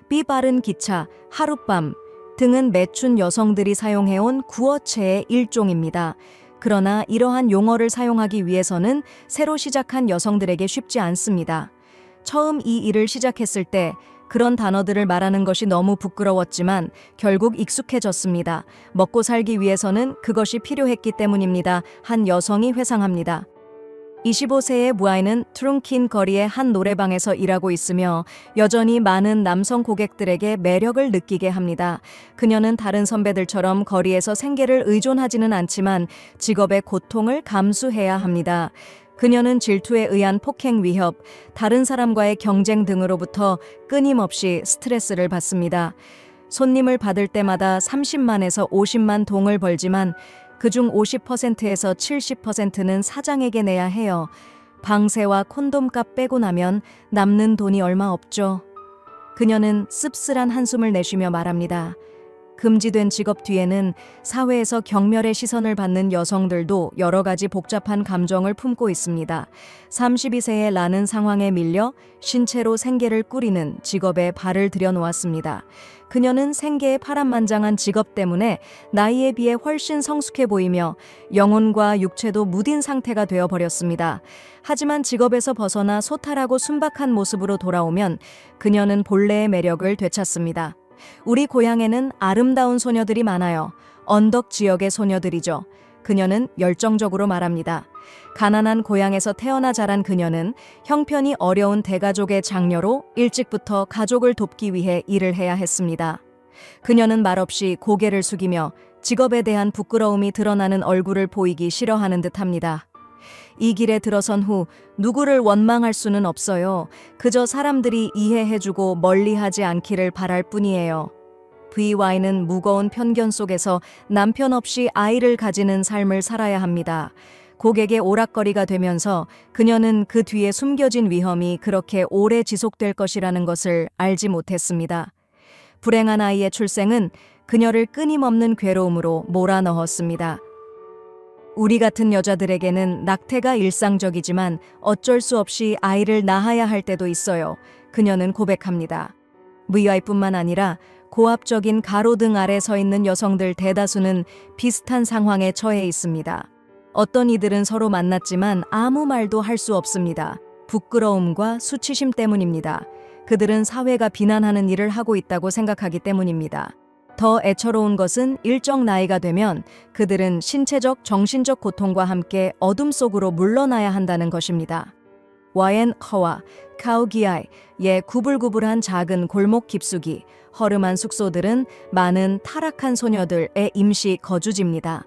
삐 빠른 기차, 하룻밤 등은 매춘 여성들이 사용해온 구어체의 일종입니다. 그러나 이러한 용어를 사용하기 위해서는 새로 시작한 여성들에게 쉽지 않습니다. 처음 이 일을 시작했을 때 그런 단어들을 말하는 것이 너무 부끄러웠지만 결국 익숙해졌습니다. 먹고 살기 위해서는 그것이 필요했기 때문입니다. 한 여성이 회상합니다. 25세의 무아이는 트룬킨 거리의 한 노래방에서 일하고 있으며 여전히 많은 남성 고객들에게 매력을 느끼게 합니다. 그녀는 다른 선배들처럼 거리에서 생계를 의존하지는 않지만 직업의 고통을 감수해야 합니다. 그녀는 질투에 의한 폭행 위협, 다른 사람과의 경쟁 등으로부터 끊임없이 스트레스를 받습니다. 손님을 받을 때마다 30만에서 50만 동을 벌지만 그중 50%에서 70%는 사장에게 내야 해요. 방세와 콘돔값 빼고 나면 남는 돈이 얼마 없죠. 그녀는 씁쓸한 한숨을 내쉬며 말합니다. 금지된 직업 뒤에는 사회에서 경멸의 시선을 받는 여성들도 여러 가지 복잡한 감정을 품고 있습니다. 32세의 라는 상황에 밀려 신체로 생계를 꾸리는 직업에 발을 들여놓았습니다. 그녀는 생계의 파란만장한 직업 때문에 나이에 비해 훨씬 성숙해 보이며 영혼과 육체도 무딘 상태가 되어버렸습니다. 하지만 직업에서 벗어나 소탈하고 순박한 모습으로 돌아오면 그녀는 본래의 매력을 되찾습니다. 우리 고향에는 아름다운 소녀들이 많아요. 언덕 지역의 소녀들이죠. 그녀는 열정적으로 말합니다. 가난한 고향에서 태어나 자란 그녀는 형편이 어려운 대가족의 장녀로 일찍부터 가족을 돕기 위해 일을 해야 했습니다. 그녀는 말없이 고개를 숙이며 직업에 대한 부끄러움이 드러나는 얼굴을 보이기 싫어하는 듯합니다. 이 길에 들어선 후 누구를 원망할 수는 없어요. 그저 사람들이 이해해주고 멀리하지 않기를 바랄 뿐이에요. VY는 무거운 편견 속에서 남편 없이 아이를 가지는 삶을 살아야 합니다. 고객의 오락거리가 되면서 그녀는 그 뒤에 숨겨진 위험이 그렇게 오래 지속될 것이라는 것을 알지 못했습니다. 불행한 아이의 출생은 그녀를 끊임없는 괴로움으로 몰아넣었습니다. 우리 같은 여자들에게는 낙태가 일상적이지만 어쩔 수 없이 아이를 낳아야 할 때도 있어요. 그녀는 고백합니다. VY뿐만 아니라 고압적인 가로등 아래 서 있는 여성들 대다수는 비슷한 상황에 처해 있습니다. 어떤 이들은 서로 만났지만 아무 말도 할 수 없습니다. 부끄러움과 수치심 때문입니다. 그들은 사회가 비난하는 일을 하고 있다고 생각하기 때문입니다. 더 애처로운 것은 일정 나이가 되면 그들은 신체적, 정신적 고통과 함께 어둠 속으로 물러나야 한다는 것입니다. 와엔 허와 카우기아이의 구불구불한 작은 골목 깊숙이, 허름한 숙소들은 많은 타락한 소녀들의 임시 거주지입니다.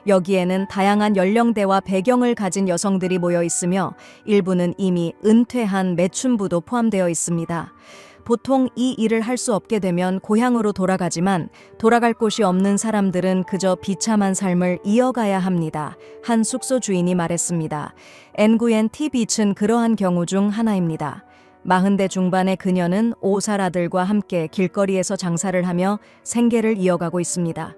여기에는 다양한 연령대와 배경을 가진 여성들이 모여 있으며 일부는 이미 은퇴한 매춘부도 포함되어 있습니다. 보통 이 일을 할 수 없게 되면 고향으로 돌아가지만 돌아갈 곳이 없는 사람들은 그저 비참한 삶을 이어가야 합니다. 한 숙소 주인이 말했습니다. 엔구엔 티 비치는 그러한 경우 중 하나입니다. 40대 중반의 그녀는 5살 아들과 함께 길거리에서 장사를 하며 생계를 이어가고 있습니다.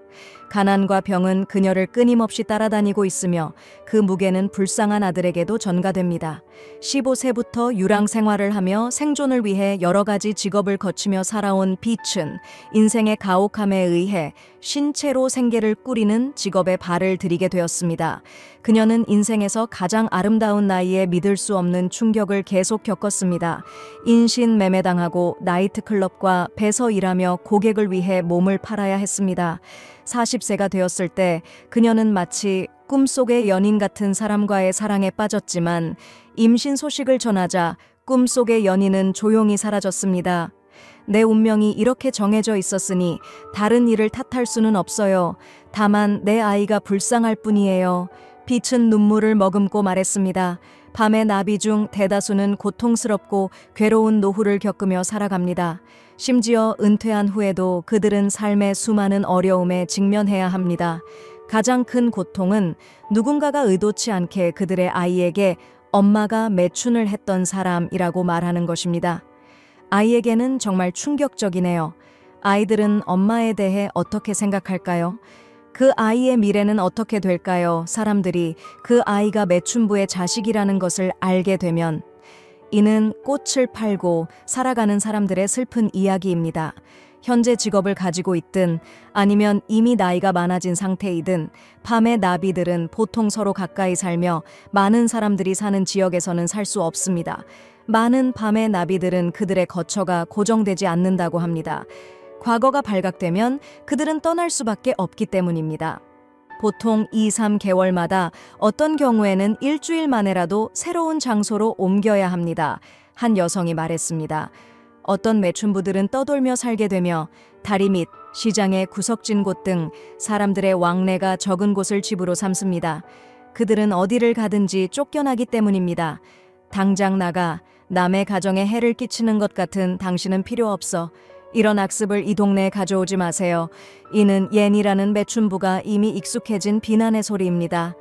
가난과 병은 그녀를 끊임없이 따라다니고 있으며 그 무게는 불쌍한 아들에게도 전가됩니다. 15세부터 유랑 생활을 하며 생존을 위해 여러 가지 직업을 거치며 살아온 빛은 인생의 가혹함에 의해 신체로 생계를 꾸리는 직업에 발을 들이게 되었습니다. 그녀는 인생에서 가장 아름다운 나이에 믿을 수 없는 충격을 계속 겪었습니다. 인신 매매당하고 나이트클럽과 배서 일하며 고객을 위해 몸을 팔아야 했습니다. 40세가 되었을 때 그녀는 마치 꿈속의 연인 같은 사람과의 사랑에 빠졌지만 임신 소식을 전하자 꿈속의 연인은 조용히 사라졌습니다. 내 운명이 이렇게 정해져 있었으니 다른 일을 탓할 수는 없어요. 다만 내 아이가 불쌍할 뿐이에요. 빛은 눈물을 머금고 말했습니다. 밤의 나비 중 대다수는 고통스럽고 괴로운 노후를 겪으며 살아갑니다. 심지어 은퇴한 후에도 그들은 삶의 수많은 어려움에 직면해야 합니다. 가장 큰 고통은 누군가가 의도치 않게 그들의 아이에게 엄마가 매춘을 했던 사람이라고 말하는 것입니다. 아이에게는 정말 충격적이네요. 아이들은 엄마에 대해 어떻게 생각할까요? 그 아이의 미래는 어떻게 될까요? 사람들이 그 아이가 매춘부의 자식이라는 것을 알게 되면 이는 꽃을 팔고 살아가는 사람들의 슬픈 이야기입니다. 현재 직업을 가지고 있든 아니면 이미 나이가 많아진 상태이든 밤의 나비들은 보통 서로 가까이 살며 많은 사람들이 사는 지역에서는 살 수 없습니다. 많은 밤의 나비들은 그들의 거처가 고정되지 않는다고 합니다. 과거가 발각되면 그들은 떠날 수밖에 없기 때문입니다. 보통 2-3개월마다 어떤 경우에는 일주일 만에라도 새로운 장소로 옮겨야 합니다. 한 여성이 말했습니다. 어떤 매춘부들은 떠돌며 살게 되며 다리 밑, 시장의 구석진 곳 등 사람들의 왕래가 적은 곳을 집으로 삼습니다. 그들은 어디를 가든지 쫓겨나기 때문입니다. 당장 나가 남의 가정에 해를 끼치는 것 같은 당신은 필요 없어. 이런 악습을 이 동네에 가져오지 마세요. 이는 옌이라는 매춘부가 이미 익숙해진 비난의 소리입니다.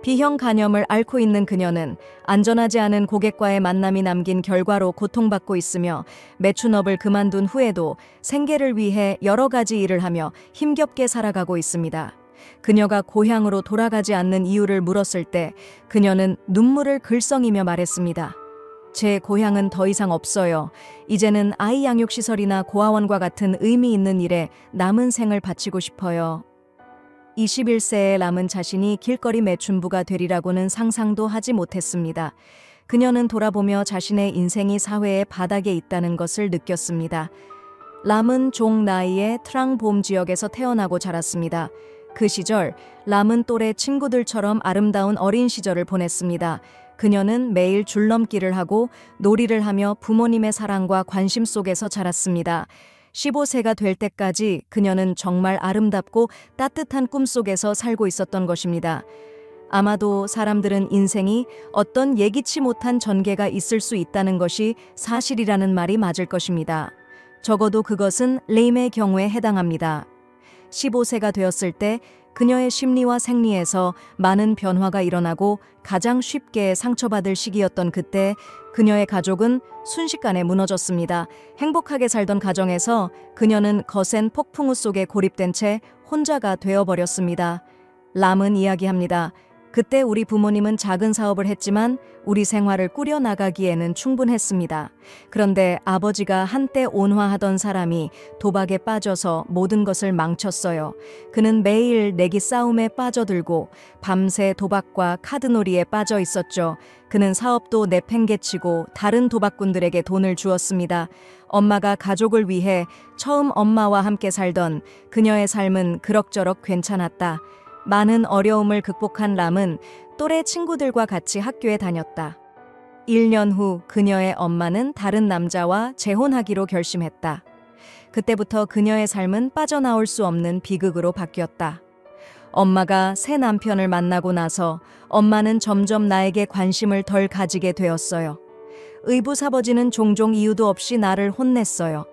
B형 간염을 앓고 있는 그녀는 안전하지 않은 고객과의 만남이 남긴 결과로 고통받고 있으며 매춘업을 그만둔 후에도 생계를 위해 여러 가지 일을 하며 힘겹게 살아가고 있습니다. 그녀가 고향으로 돌아가지 않는 이유를 물었을 때 그녀는 눈물을 글썽이며 말했습니다. 제 고향은 더 이상 없어요. 이제는 아이 양육시설이나 고아원과 같은 의미 있는 일에 남은 생을 바치고 싶어요. 21세의 람은 자신이 길거리 매춘부가 되리라고는 상상도 하지 못했습니다. 그녀는 돌아보며 자신의 인생이 사회의 바닥에 있다는 것을 느꼈습니다. 람은 종 나이에 트랑봄 지역에서 태어나고 자랐습니다. 그 시절 람은 또래 친구들처럼 아름다운 어린 시절을 보냈습니다. 그녀는 매일 줄넘기를 하고 놀이를 하며 부모님의 사랑과 관심 속에서 자랐습니다. 15세가 될 때까지 그녀는 정말 아름답고 따뜻한 꿈속에서 살고 있었던 것입니다. 아마도 사람들은 인생이 어떤 예기치 못한 전개가 있을 수 있다는 것이 사실이라는 말이 맞을 것입니다. 적어도 그것은 램의 경우에 해당합니다. 15세가 되었을 때 그녀의 심리와 생리에서 많은 변화가 일어나고 가장 쉽게 상처받을 시기였던 그때 그녀의 가족은 순식간에 무너졌습니다. 행복하게 살던 가정에서 그녀는 거센 폭풍우 속에 고립된 채 혼자가 되어버렸습니다. 람은 이야기합니다. 그때 우리 부모님은 작은 사업을 했지만 우리 생활을 꾸려나가기에는 충분했습니다. 그런데 아버지가 한때 온화하던 사람이 도박에 빠져서 모든 것을 망쳤어요. 그는 매일 내기 싸움에 빠져들고 밤새 도박과 카드놀이에 빠져 있었죠. 그는 사업도 내팽개치고 다른 도박꾼들에게 돈을 주었습니다. 엄마가 가족을 위해 처음 엄마와 함께 살던 그녀의 삶은 그럭저럭 괜찮았다. 많은 어려움을 극복한 람은 또래 친구들과 같이 학교에 다녔다. 1년 후 그녀의 엄마는 다른 남자와 재혼하기로 결심했다. 그때부터 그녀의 삶은 빠져나올 수 없는 비극으로 바뀌었다. 엄마가 새 남편을 만나고 나서 엄마는 점점 나에게 관심을 덜 가지게 되었어요. 의붓아버지는 종종 이유도 없이 나를 혼냈어요.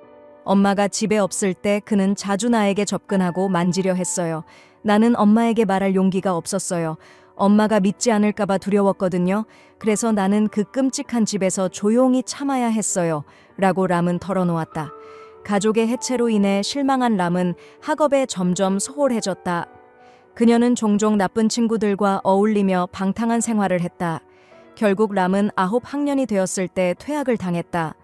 엄마가 집에 없을 때 그는 자주 나에게 접근하고 만지려 했어요. 나는 엄마에게 말할 용기가 없었어요. 엄마가 믿지 않을까봐 두려웠거든요. 그래서 나는 그 끔찍한 집에서 조용히 참아야 했어요. 라고 람은 털어놓았다. 가족의 해체로 인해 실망한 람은 학업에 점점 소홀해졌다. 그녀는 종종 나쁜 친구들과 어울리며 방탕한 생활을 했다. 결국 람은 9학년이 되었을 때 퇴학을 당했다.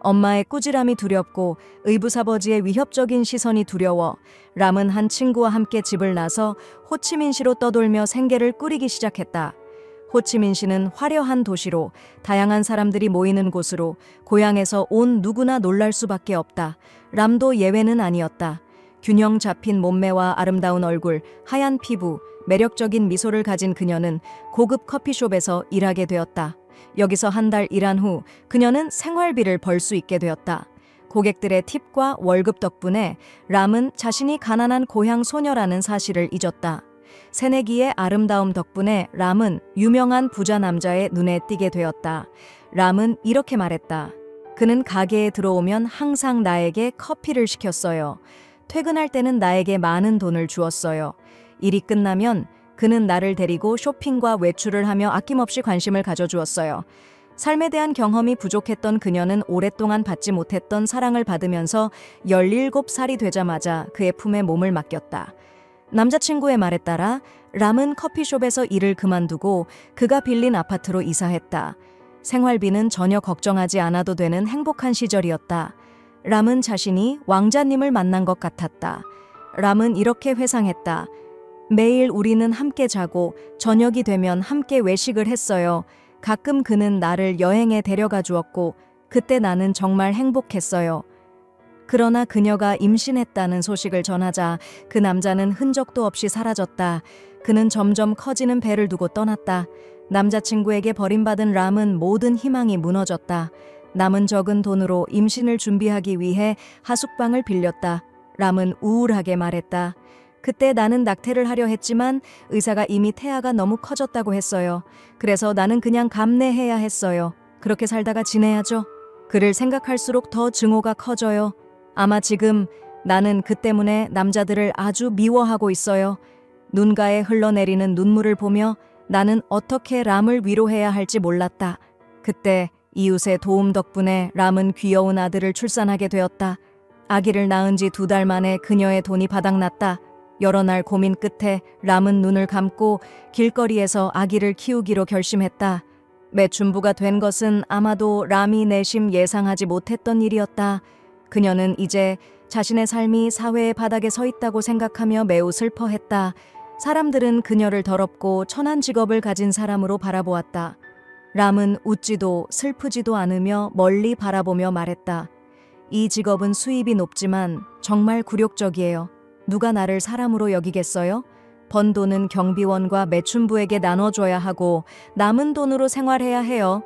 엄마의 꾸지람이 두렵고 의붓아버지의 위협적인 시선이 두려워 람은 한 친구와 함께 집을 나서 호치민시로 떠돌며 생계를 꾸리기 시작했다. 호치민시는 화려한 도시로 다양한 사람들이 모이는 곳으로 고향에서 온 누구나 놀랄 수밖에 없다. 람도 예외는 아니었다. 균형 잡힌 몸매와 아름다운 얼굴, 하얀 피부, 매력적인 미소를 가진 그녀는 고급 커피숍에서 일하게 되었다. 여기서 한 달 일한 후 그녀는 생활비를 벌 수 있게 되었다. 고객들의 팁과 월급 덕분에 람은 자신이 가난한 고향 소녀라는 사실을 잊었다. 새내기의 아름다움 덕분에 람은 유명한 부자 남자의 눈에 띄게 되었다. 람은 이렇게 말했다. 그는 가게에 들어오면 항상 나에게 커피를 시켰어요. 퇴근할 때는 나에게 많은 돈을 주었어요. 일이 끝나면 그는 나를 데리고 쇼핑과 외출을 하며 아낌없이 관심을 가져주었어요. 삶에 대한 경험이 부족했던 그녀는 오랫동안 받지 못했던 사랑을 받으면서 17살이 되자마자 그의 품에 몸을 맡겼다. 남자친구의 말에 따라 람은 커피숍에서 일을 그만두고 그가 빌린 아파트로 이사했다. 생활비는 전혀 걱정하지 않아도 되는 행복한 시절이었다. 람은 자신이 왕자님을 만난 것 같았다. 람은 이렇게 회상했다. 매일 우리는 함께 자고 저녁이 되면 함께 외식을 했어요. 가끔 그는 나를 여행에 데려가 주었고 그때 나는 정말 행복했어요. 그러나 그녀가 임신했다는 소식을 전하자 그 남자는 흔적도 없이 사라졌다. 그는 점점 커지는 배를 두고 떠났다. 남자친구에게 버림받은 람은 모든 희망이 무너졌다. 남은 적은 돈으로 임신을 준비하기 위해 하숙방을 빌렸다. 람은 우울하게 말했다. 그때 나는 낙태를 하려 했지만 의사가 이미 태아가 너무 커졌다고 했어요. 그래서 나는 그냥 감내해야 했어요. 그렇게 살다가 지내야죠. 그를 생각할수록 더 증오가 커져요. 아마 지금 나는 그 때문에 남자들을 아주 미워하고 있어요. 눈가에 흘러내리는 눈물을 보며 나는 어떻게 람을 위로해야 할지 몰랐다. 그때 이웃의 도움 덕분에 람은 귀여운 아들을 출산하게 되었다. 아기를 낳은 지 2달 만에 그녀의 돈이 바닥났다. 여러 날 고민 끝에 람은 눈을 감고 길거리에서 아기를 키우기로 결심했다. 매춘부가 된 것은 아마도 람이 내심 예상하지 못했던 일이었다. 그녀는 이제 자신의 삶이 사회의 바닥에 서 있다고 생각하며 매우 슬퍼했다. 사람들은 그녀를 더럽고 천한 직업을 가진 사람으로 바라보았다. 람은 웃지도 슬프지도 않으며 멀리 바라보며 말했다. 이 직업은 수입이 높지만 정말 굴욕적이에요. 누가 나를 사람으로 여기겠어요? 번 돈은 경비원과 매춘부에게 나눠줘야 하고 남은 돈으로 생활해야 해요.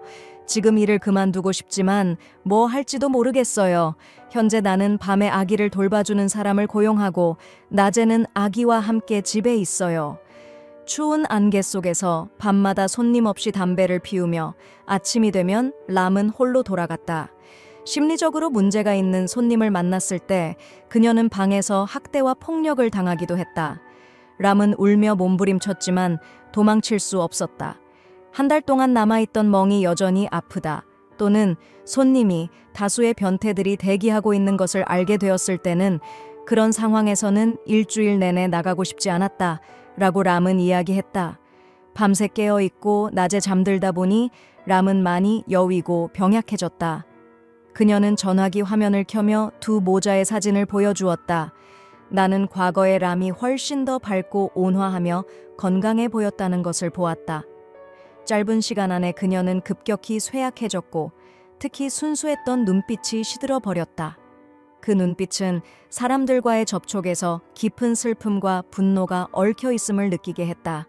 지금 일을 그만두고 싶지만 뭐 할지도 모르겠어요. 현재 나는 밤에 아기를 돌봐주는 사람을 고용하고 낮에는 아기와 함께 집에 있어요. 추운 안개 속에서 밤마다 손님 없이 담배를 피우며 아침이 되면 람은 홀로 돌아갔다. 심리적으로 문제가 있는 손님을 만났을 때 그녀는 방에서 학대와 폭력을 당하기도 했다. 람은 울며 몸부림쳤지만 도망칠 수 없었다. 한 달 동안 남아있던 멍이 여전히 아프다. 또는 손님이 다수의 변태들이 대기하고 있는 것을 알게 되었을 때는 그런 상황에서는 일주일 내내 나가고 싶지 않았다. 라고 람은 이야기했다. 밤새 깨어있고 낮에 잠들다 보니 람은 많이 여위고 병약해졌다. 그녀는 전화기 화면을 켜며 2 모자의 사진을 보여주었다. 나는 과거의 람이 훨씬 더 밝고 온화하며 건강해 보였다는 것을 보았다. 짧은 시간 안에 그녀는 급격히 쇠약해졌고 특히 순수했던 눈빛이 시들어 버렸다. 그 눈빛은 사람들과의 접촉에서 깊은 슬픔과 분노가 얽혀 있음을 느끼게 했다.